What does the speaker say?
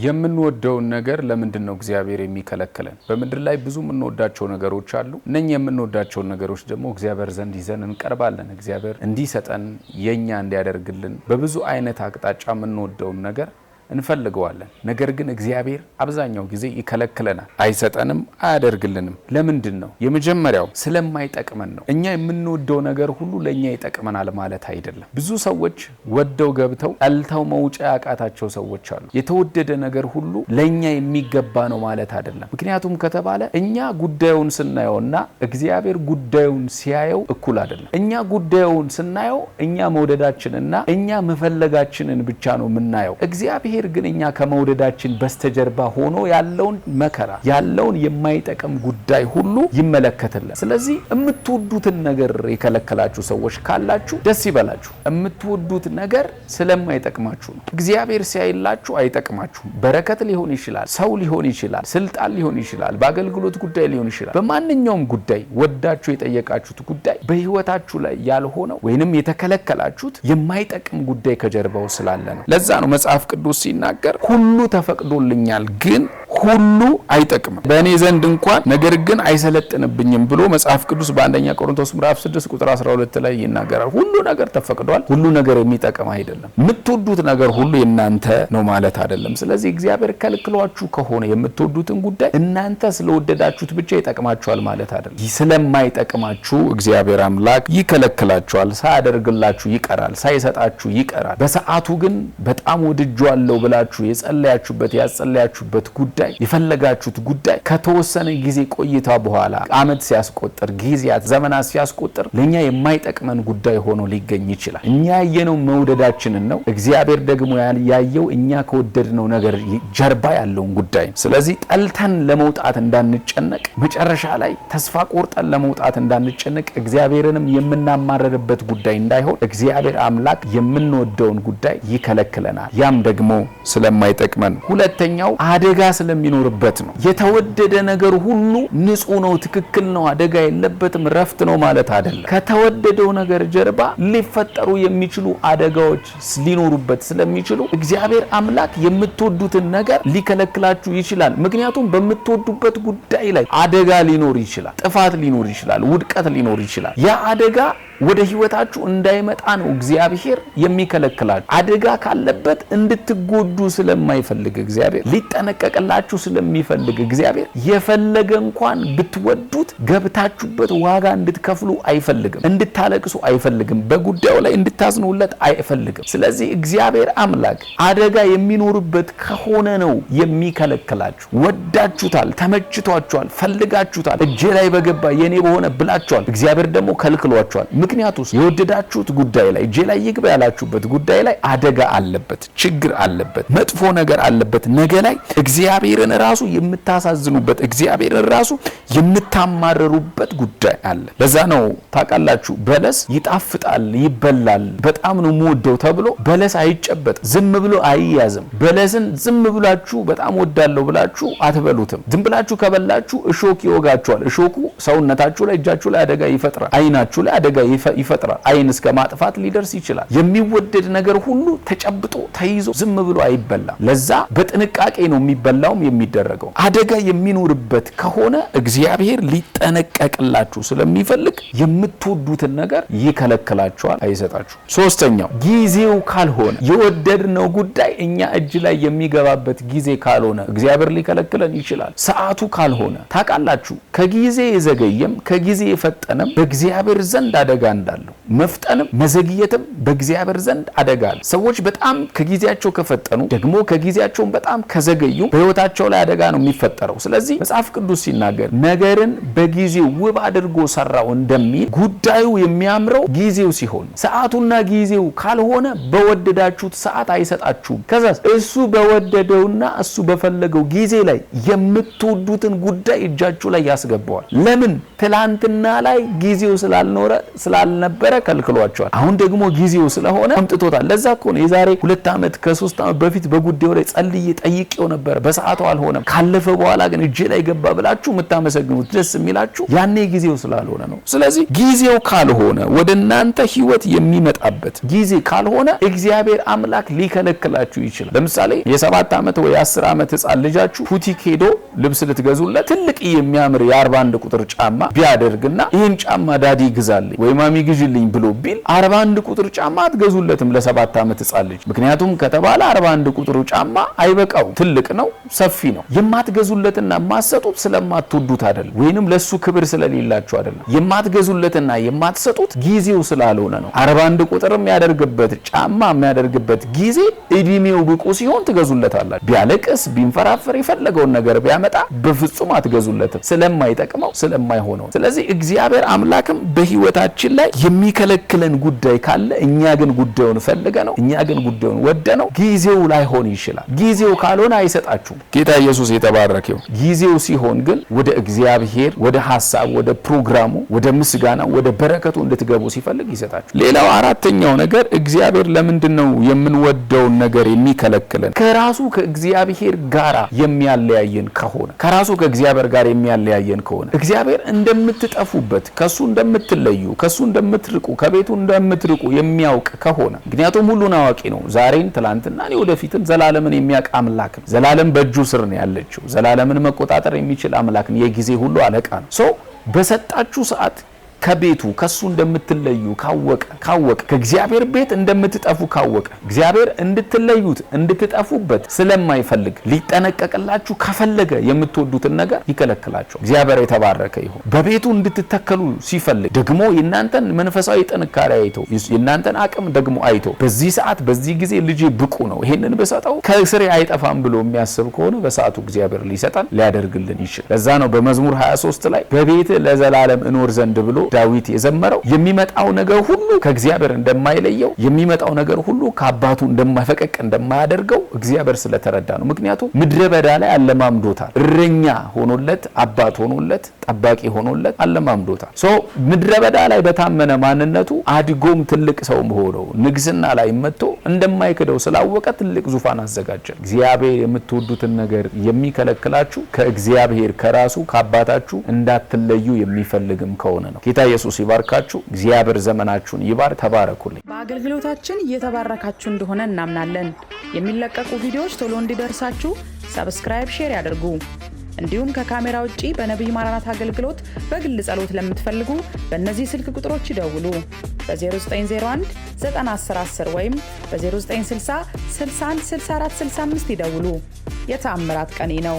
የምንወደውን ነገር ለምንድነው እግዚአብሔር የሚከለክለን? በመድር ላይ ብዙ የምንወዳቸው ነገሮች አሉ። እነኛ የምንወዳቸው ነገሮች ደግሞ እግዚአብሔር ዘንድ ይዘን እንቀርባለን። እግዚአብሔር እንዲሰጠን የኛ እንዲያደርግልን በብዙ አይነት አቅጣጫ የምንወደውን ነገር እንፈልገዋለን። ነገር ግን እግዚአብሔር አብዛኛው ጊዜ ይከለክለናል፣ አይሰጠንም፣ አያደርግልንም። ለምንድነው? የመጀመሪያው ስለማይጠቅመን ነው። እኛ የምንወደው ነገር ሁሉ ለኛ ይጠቅመናል ማለት አይደለም። ብዙ ሰዎች ወደው ገብተው ጠልተው መውጫ ያቃታቸው ሰዎች አሉ። የተወደደ ነገር ሁሉ ለኛ የሚገባ ነው ማለት አይደለም። ምክንያቱም ከተባለ እኛ ጉዳዩን ስናየውና እግዚአብሔር ጉዳዩን ሲያየው እኩል አይደለም። እኛ ጉዳዩን ስናየው እኛ መውደዳችንና እኛ መፈለጋችንን ብቻ ነው የምናየው። እግዚአብሔር ግን እኛ ከመውደዳችን በስተጀርባ ሆኖ ያለውን መከራ ያለውን የማይጠቅም ጉዳይ ሁሉ ይመለከታል። ስለዚህ የምትወዱትን ነገር የከለከላችሁ ሰዎች ካላችሁ ደስ ይበላችሁ። የምትወዱት ነገር ስለማይጠቅማችሁ ነው። እግዚአብሔር ሲያይላችሁ አይጠቅማችሁም። በረከት ሊሆን ይችላል፣ ሰው ሊሆን ይችላል፣ ስልጣን ሊሆን ይችላል፣ በአገልግሎት ጉዳይ ሊሆን ይችላል። በማንኛውም ጉዳይ ወዳችሁ የጠየቃችሁት ጉዳይ በህይወታችሁ ላይ ያልሆነው ወይንም የተከለከላችሁት የማይጠቅም ጉዳይ ከጀርባው ስላለ ነው። ለዛ ነው መጽሐፍ ቅዱስ ሲናገር ሁሉ ተፈቅዶልኛል ግን ሁሉ አይጠቅምም፣ በእኔ ዘንድ እንኳን ነገር ግን አይሰለጥንብኝም ብሎ መጽሐፍ ቅዱስ በአንደኛ ቆሮንቶስ ምዕራፍ 6 ቁጥር 12 ላይ ይናገራል። ሁሉ ነገር ተፈቅዷል፣ ሁሉ ነገር የሚጠቅም አይደለም። የምትወዱት ነገር ሁሉ የናንተ ነው ማለት አይደለም። ስለዚህ እግዚአብሔር ከልክሏችሁ ከሆነ የምትወዱትን ጉዳይ እናንተ ስለወደዳችሁት ብቻ ይጠቅማችኋል ማለት አይደለም። ስለማይጠቅማችሁ እግዚአብሔር አምላክ ይከለክላችኋል፣ ሳያደርግላችሁ ይቀራል፣ ሳይሰጣችሁ ይቀራል። በሰዓቱ ግን በጣም ወድጄዋለሁ ብላችሁ የጸለያችሁበት ያጸለያችሁበት ጉዳይ የፈለጋችሁት ጉዳይ ከተወሰነ ጊዜ ቆይታ በኋላ አመት ሲያስቆጥር ጊዜያት ዘመናት ሲያስቆጥር ለኛ የማይጠቅመን ጉዳይ ሆኖ ሊገኝ ይችላል። እኛ ያየነው መውደዳችንን ነው። እግዚአብሔር ደግሞ ያየው እኛ ከወደድነው ነገር ጀርባ ያለውን ጉዳይ። ስለዚህ ጠልተን ለመውጣት እንዳንጨነቅ፣ መጨረሻ ላይ ተስፋ ቆርጠን ለመውጣት እንዳንጨነቅ፣ እግዚአብሔርንም የምናማረርበት ጉዳይ እንዳይሆን እግዚአብሔር አምላክ የምንወደውን ጉዳይ ይከለክለናል። ያም ደግሞ ስለማይጠቅመን። ሁለተኛው አደጋ ስለሚኖርበት ነው። የተወደደ ነገር ሁሉ ንጹህ ነው፣ ትክክል ነው፣ አደጋ የለበትም፣ ረፍት ነው ማለት አይደለም። ከተወደደው ነገር ጀርባ ሊፈጠሩ የሚችሉ አደጋዎች ሊኖሩበት ስለሚችሉ እግዚአብሔር አምላክ የምትወዱትን ነገር ሊከለክላችሁ ይችላል። ምክንያቱም በምትወዱበት ጉዳይ ላይ አደጋ ሊኖር ይችላል፣ ጥፋት ሊኖር ይችላል፣ ውድቀት ሊኖር ይችላል። ያ አደጋ ወደ ህይወታችሁ እንዳይመጣ ነው እግዚአብሔር የሚከለክላችሁ። አደጋ ካለበት እንድትጎዱ ስለማይፈልግ እግዚአብሔር ሊጠነቀቅላችሁ ስለሚፈልግ እግዚአብሔር የፈለገ እንኳን ብትወዱት ገብታችሁበት ዋጋ እንድትከፍሉ አይፈልግም፣ እንድታለቅሱ አይፈልግም፣ በጉዳዩ ላይ እንድታዝኑለት አይፈልግም። ስለዚህ እግዚአብሔር አምላክ አደጋ የሚኖርበት ከሆነ ነው የሚከለክላችሁ። ወዳችሁታል፣ ተመችቷችኋል፣ ፈልጋችሁታል፣ እጄ ላይ በገባ የኔ በሆነ ብላችኋል። እግዚአብሔር ደግሞ ከልክሏችኋል። ምክንያቱም የወደዳችሁት ጉዳይ ላይ እጄ ላይ ይግባ ያላችሁበት ጉዳይ ላይ አደጋ አለበት፣ ችግር አለበት፣ መጥፎ ነገር አለበት። ነገ ላይ እግዚአብሔርን ራሱ የምታሳዝኑበት፣ እግዚአብሔርን ራሱ የምታማረሩበት ጉዳይ አለ። ለዛ ነው ታውቃላችሁ በለስ ይጣፍጣል፣ ይበላል፣ በጣም ነው የምወደው ተብሎ በለስ አይጨበጥ፣ ዝም ብሎ አይያዝም። በለስን ዝም ብላችሁ በጣም ወዳለሁ ብላችሁ አትበሉትም። ዝም ብላችሁ ከበላችሁ እሾክ ይወጋችኋል። እሾኩ ሰውነታችሁ ላይ እጃችሁ ላይ አደጋ ይፈጥራል፣ አይናችሁ ላይ አደጋ ይፈጥራል፣ አይን እስከ ማጥፋት ሊደርስ ይችላል። የሚወደድ ነገር ሁሉ ተጨብጦ ተይዞ ዝም ብሎ አይበላም። ለዛ በጥንቃቄ ነው የሚበላውም የሚደረገው። አደጋ የሚኖርበት ከሆነ እግዚአብሔር ሊጠነቀቅላችሁ ስለሚፈልግ የምትወዱትን ነገር ይከለክላችኋል፣ አይሰጣችሁ። ሶስተኛው ጊዜው ካልሆነ የወደድነው ጉዳይ እኛ እጅ ላይ የሚገባበት ጊዜ ካልሆነ እግዚአብሔር ሊከለክለን ይችላል። ሰዓቱ ካልሆነ ታውቃላችሁ ከጊዜ የዘገየም ከጊዜ የፈጠነም በእግዚአብሔር ዘንድ አደጋ እንዳለው መፍጠንም መዘግየትም በእግዚአብሔር ዘንድ አደጋ አለ። ሰዎች በጣም ከጊዜያቸው ከፈጠኑ ደግሞ ከጊዜያቸው በጣም ከዘገዩ በህይወታቸው ላይ አደጋ ነው የሚፈጠረው። ስለዚህ መጽሐፍ ቅዱስ ሲናገር ነገርን በጊዜው ውብ አድርጎ ሰራው እንደሚል ጉዳዩ የሚያምረው ጊዜው ሲሆን፣ ሰዓቱና ጊዜው ካልሆነ በወደዳችሁት ሰዓት አይሰጣችሁም። ከዛ እሱ በወደደውና እሱ በፈለገው ጊዜ ላይ የምትወዱትን ጉዳይ እጃችሁ ላይ ያስገባዋል። ለምን? ትላንትና ላይ ጊዜው ስላልኖረ ስላልነበረ ከልክሏቸዋል። አሁን ደግሞ ጊዜው ስለሆነ አምጥቶታል። ለዛ እኮ ነው የዛሬ 2 ዓመት ከ3 ዓመት በፊት በጉዳዩ ላይ ጸልዬ ጠይቄው ነበር፣ በሰዓቱ አልሆነም፣ ካለፈ በኋላ ግን እጄ ላይ ገባ ብላችሁ የምታመሰግኑት ደስ የሚላችሁ ያኔ ጊዜው ስላልሆነ ነው። ስለዚህ ጊዜው ካልሆነ ወደ እናንተ ህይወት የሚመጣበት ጊዜ ካልሆነ እግዚአብሔር አምላክ ሊከለክላችሁ ይችላል። ለምሳሌ የ7 ዓመት ወይ 10 ዓመት ህፃን ልጃችሁ ፑቲክ ሄዶ ልብስ ልትገዙለት ትልቅ የሚያምር የ41 ቁጥር ጫማ ቢያደርግና ይህን ጫማ ዳዲ ግዛልኝ ወይ ማሚ ግዢልኝ ብሎ ቢል 41 ቁጥር ጫማ አትገዙለትም ለ7 ዓመት ህፃን ልጅ። ምክንያቱም ከተባለ 41 ቁጥሩ ጫማ አይበቃው፣ ትልቅ ነው፣ ሰፊ ነው። የማትገዙለትና የማትሰጡት ስለማትወዱት አይደለም፣ ወይንም ለሱ ክብር ስለሌላችሁ አይደለም። የማትገዙለትና የማትሰጡት ጊዜው ስላልሆነ ነው። 41 ቁጥር የሚያደርግበት ጫማ የሚያደርግበት ጊዜ እድሜው ብቁ ሲሆን ትገዙለታላችሁ። ቢያለቅስ ቢንፈራፈር የፈለገውን ነገር ቢያመጣ በፍጹም አትገዙለትም፣ ስለማይጠቅመው ስለማይሆነው። ስለዚህ እግዚአብሔር አምላክም በህይወታችን ላይ የሚከለክለን ጉዳይ ካለ እኛ ግን ጉዳዩን ፈልገ ነው፣ እኛ ግን ጉዳዩን ወደ ነው፣ ጊዜው ላይሆን ይችላል። ጊዜው ካልሆነ አይሰጣችሁም። ጌታ ኢየሱስ የተባረከው። ጊዜው ሲሆን ግን ወደ እግዚአብሔር ወደ ሐሳብ ወደ ፕሮግራሙ ወደ ምስጋና ወደ በረከቱ እንድትገቡ ሲፈልግ ይሰጣችሁ። ሌላው አራተኛው ነገር እግዚአብሔር ለምንድነው የምንወደውን ነገር የሚከለክለን? ከራሱ ከእግዚአብሔር ጋር የሚያለያየን ከሆነ ከራሱ ከእግዚአብሔር ጋር የሚያለያየን ከሆነ እግዚአብሔር እንደምትጠፉበት ከሱ እንደምትለዩ ከሱ እንደምትርቁ ከቤቱ እንደምትርቁ የሚያውቅ ከሆነ ምክንያቱም ሁሉን አዋቂ ነው። ዛሬን ትላንትና ወደፊትም ዘላለምን የሚያውቅ አምላክ ነው። ዘላለም በእጁ ስር ነው ያለችው። ዘላለምን መቆጣጠር የሚችል አምላክ ነው። የጊዜ ሁሉ አለቃ ነው። በሰጣችሁ ሰዓት ከቤቱ ከሱ እንደምትለዩ ካወቀ ከእግዚአብሔር ቤት እንደምትጠፉ ካወቀ እግዚአብሔር እንድትለዩት እንድትጠፉበት ስለማይፈልግ ሊጠነቀቅላችሁ ከፈለገ የምትወዱትን ነገር ይከለክላችሁ። እግዚአብሔር የተባረከ ይሁን። በቤቱ እንድትተከሉ ሲፈልግ ደግሞ የእናንተን መንፈሳዊ ጥንካሬ አይቶ የእናንተን አቅም ደግሞ አይቶ በዚህ ሰዓት በዚህ ጊዜ ልጅ ብቁ ነው ይሄንን በሰጠው ከስሬ አይጠፋም ብሎ የሚያስብ ከሆነ በሰዓቱ እግዚአብሔር ሊሰጣን ሊያደርግልን ይችላል። ለዛ ነው በመዝሙር 23 ላይ በቤት ለዘላለም እኖር ዘንድ ብሎ ዳዊት የዘመረው የሚመጣው ነገር ሁሉ ከእግዚአብሔር እንደማይለየው የሚመጣው ነገር ሁሉ ከአባቱ እንደማይፈቀቅ እንደማያደርገው እግዚአብሔር ስለተረዳ ነው። ምክንያቱም ምድረ በዳ ላይ አለማምዶታል። እረኛ ሆኖለት አባት ሆኖለት ጠባቂ ሆኖለት አለማምዶታል። ምድረ በዳ ላይ በታመነ ማንነቱ አድጎም ትልቅ ሰው ሆኖ ንግስና ላይ መጥቶ እንደማይክደው ስላወቀ ትልቅ ዙፋን አዘጋጀ። እግዚአብሔር የምትወዱትን ነገር የሚከለክላችሁ ከእግዚአብሔር ከራሱ ከአባታችሁ እንዳትለዩ የሚፈልግም ከሆነ ነው። ጌታ ኢየሱስ ይባርካችሁ። እግዚአብሔር ዘመናችሁን ይባርክ። ተባረኩልኝ። በአገልግሎታችን እየተባረካችሁ እንደሆነ እናምናለን። የሚለቀቁ ቪዲዮዎች ቶሎ እንዲደርሳችሁ ሰብስክራይብ፣ ሼር ያድርጉ። እንዲሁም ከካሜራ ውጪ በነብይ ማራናት አገልግሎት በግል ጸሎት ለምትፈልጉ በእነዚህ ስልክ ቁጥሮች ይደውሉ። በ0901 91010 ወይም በ0960 61 64 65 ይደውሉ። የተአምራት ቀኔ ነው።